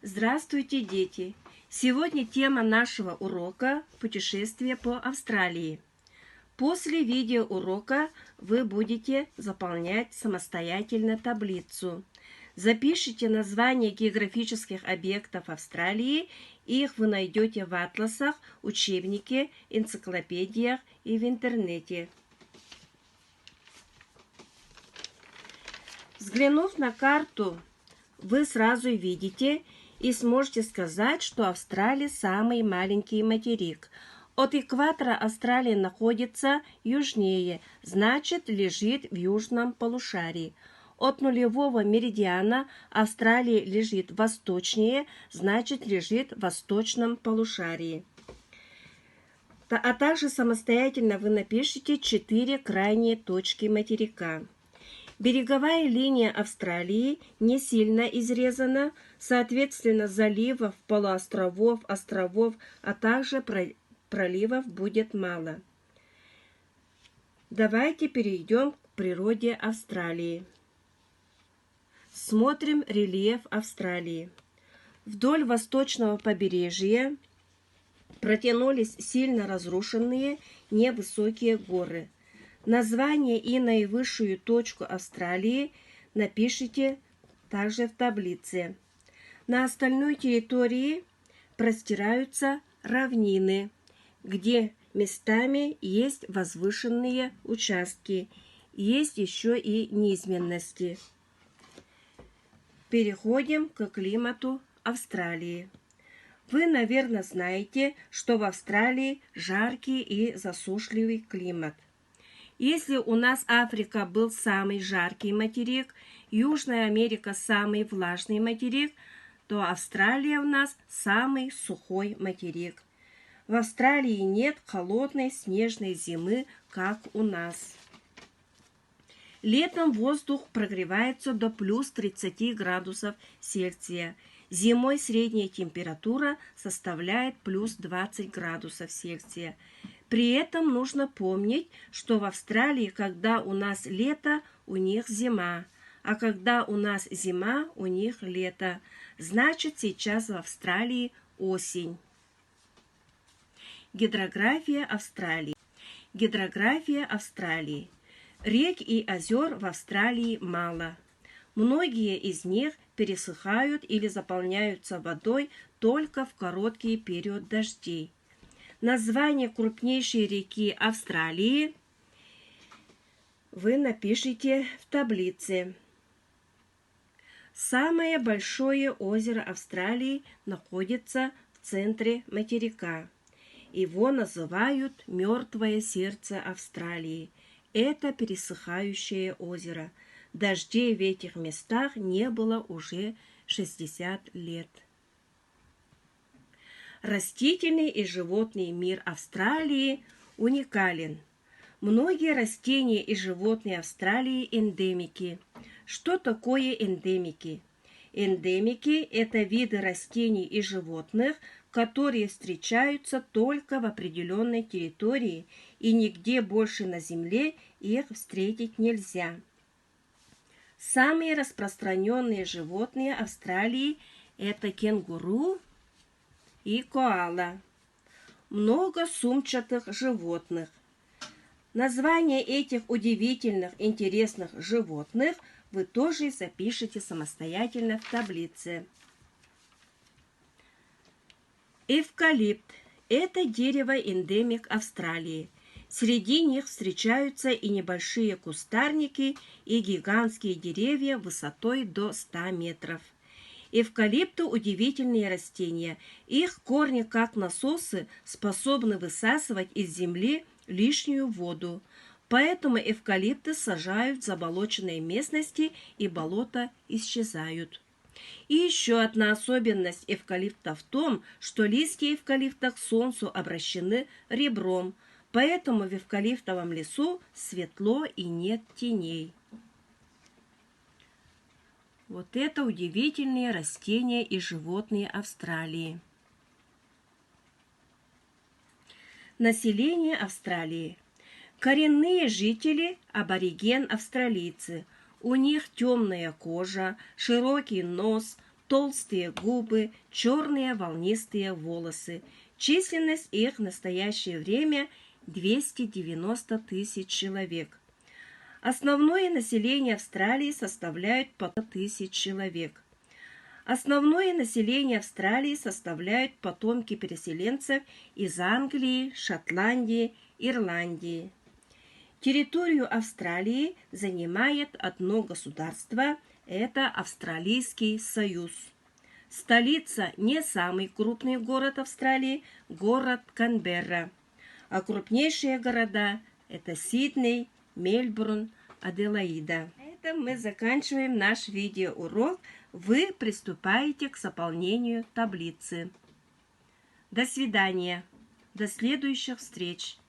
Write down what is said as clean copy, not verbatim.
Здравствуйте, дети! Сегодня тема нашего урока – путешествие по Австралии. После видеоурока вы будете заполнять самостоятельно таблицу. Запишите названия географических объектов Австралии, их вы найдете в атласах, учебнике, энциклопедиях и в интернете. Взглянув на карту, вы сразу видите и сможете сказать, что Австралия самый маленький материк. От экватора Австралия находится южнее, значит, лежит в южном полушарии. От нулевого меридиана Австралия лежит восточнее, значит, лежит в восточном полушарии. А также самостоятельно вы напишите 4 крайние точки материка. Береговая линия Австралии не сильно изрезана, соответственно, заливов, полуостровов, островов, а также проливов будет мало. Давайте перейдем к природе Австралии. Смотрим рельеф Австралии. Вдоль восточного побережья протянулись сильно разрушенные невысокие горы. Название и наивысшую точку Австралии напишите также в таблице. На остальной территории простираются равнины, где местами есть возвышенные участки, есть еще и низменности. Переходим к климату Австралии. Вы, наверное, знаете, что в Австралии жаркий и засушливый климат. Если у нас Африка был самый жаркий материк, Южная Америка самый влажный материк, то Австралия у нас самый сухой материк. В Австралии нет холодной снежной зимы, как у нас. Летом воздух прогревается до плюс 30 градусов Цельсия. Зимой средняя температура составляет плюс 20 градусов Цельсия. При этом нужно помнить, что в Австралии, когда у нас лето, у них зима, а когда у нас зима, у них лето. Значит, сейчас в Австралии осень. Гидрография Австралии. Гидрография Австралии. Рек и озер в Австралии мало. Многие из них пересыхают или заполняются водой только в короткий период дождей. Название крупнейшей реки Австралии вы напишите в таблице. Самое большое озеро Австралии находится в центре материка. Его называют «Мертвое сердце Австралии». Это пересыхающее озеро. Дождей в этих местах не было уже 60 лет. Растительный и животный мир Австралии уникален. Многие растения и животные Австралии эндемики. Что такое эндемики? Эндемики – это виды растений и животных, которые встречаются только в определенной территории, и нигде больше на Земле их встретить нельзя. Самые распространенные животные Австралии – это кенгуру и коала. Много сумчатых животных. Название этих удивительных, интересных животных вы тоже запишите самостоятельно в таблице. Эвкалипт – это дерево-эндемик Австралии. Среди них встречаются и небольшие кустарники, и гигантские деревья высотой до 100 метров. Эвкалипты – удивительные растения. Их корни, как насосы, способны высасывать из земли лишнюю воду. Поэтому эвкалипты сажают в заболоченные местности, и болота исчезают. И еще одна особенность эвкалипта в том, что листья эвкалипта к солнцу обращены ребром, поэтому в эвкалиптовом лесу светло и нет теней. Вот это удивительные растения и животные Австралии. Население Австралии. Коренные жители – абориген-австралийцы. У них темная кожа, широкий нос, толстые губы, черные волнистые волосы. Численность их в настоящее время 290 тысяч человек. Основное население Австралии составляет по 100 тысяч человек. Основное население Австралии составляют потомки переселенцев из Англии, Шотландии, Ирландии. Территорию Австралии занимает одно государство – это Австралийский Союз. Столица не самый крупный город Австралии – город Канберра. А крупнейшие города – это Сидней, Мельбурн, Аделаида. На этом мы заканчиваем наш видеоурок. Вы приступаете к заполнению таблицы. До свидания. До следующих встреч.